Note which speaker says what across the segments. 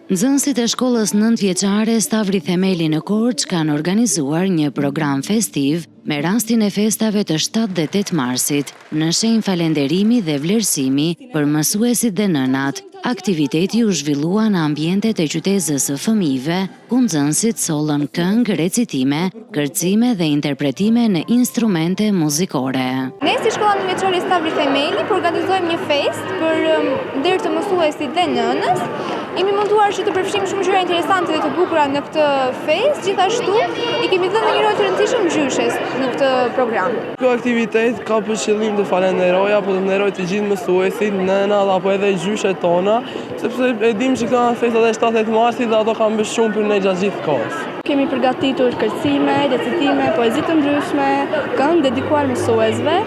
Speaker 1: Nxënësit e shkollës 9 vjeçare Stavri Themeli në Korçë kanë organizuar një program festiv me rastin e festave të 7 dhe 8 marsit, në shenjë falenderimi dhe vlerësimi për mësuesit dhe nënat. Aktiviteti u zhvillua në ambientet e qytetës së fëmijëve, ku nxënësit sollën këngë, recitime, kërcime dhe interpretime në instrumente muzikore.
Speaker 2: Ne si shkolla 9 vjeçare Stavri Themeli organizojmë një fest për ndër të mësuesit dhe nënës. Jemi munduar që të përfshijmë shumë gjëra interesante dhe të bukura në këtë fest, gjithashtu i kemi dhënë një rol të rëndësishëm gjyshes në këtë program.
Speaker 3: Ky aktivitet ka për qëllim të falenderoj apo të nderoj të gjithë mësuesit, nënat apo edhe gjyshet tona, sepse e dim që këto janë festat e 7 marsit dhe ato kanë bërë shumë për ne gjatë gjithë kohës.
Speaker 4: Kemi përgatitur kërcime, recitime, poezi të ndryshme, këngë dedikuar mësuesve,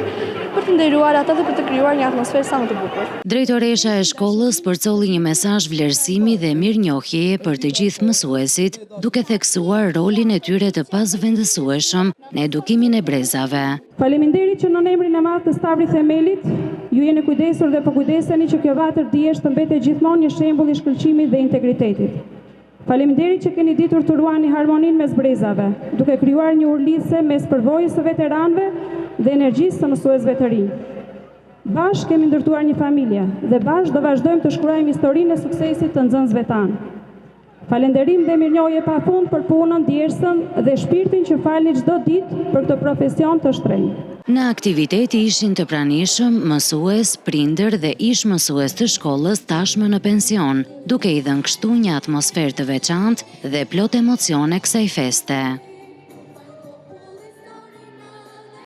Speaker 4: për të nderuar ata dhe për të krijuar një atmosferë sa më të bukur.
Speaker 1: Drejtoresha e shkollës përcolli një mesazh vlerësimi dhe mirënjohjeje për të gjithë mësuesit, duke theksuar rolin e tyre të pazëvendësueshëm në edukimin e brezave.
Speaker 5: Faleminderit që në emrin e madh të Stavrit Themelit ju jeni kujdesur dhe po kujdeseni që kjo vatër dihesh të mbetet gjithmonë një shembull i shkëlqimit dhe integritetit. Faleminderit që keni ditur të ruani harmoninë mes brezave, duke krijuar një urlidhje mes përvojës së veteranëve dhe energjisë së mësuesve të rinj. Bashkë kemi ndërtuar një familje dhe bashkë do vazhdojmë të shkruajmë historinë e suksesit të nxënësve tanë. Falënderim dhe mirënjohje pafund për punën, djersën dhe shpirtin që falni çdo ditë për këtë profesion të shtrenjtë.
Speaker 1: Në aktiviteti ishin të pranishëm mësues, prindër dhe ish mësues të shkollës tashmë në pension, duke i dhënë kështu një atmosferë të veçantë dhe plot emocione kësaj feste.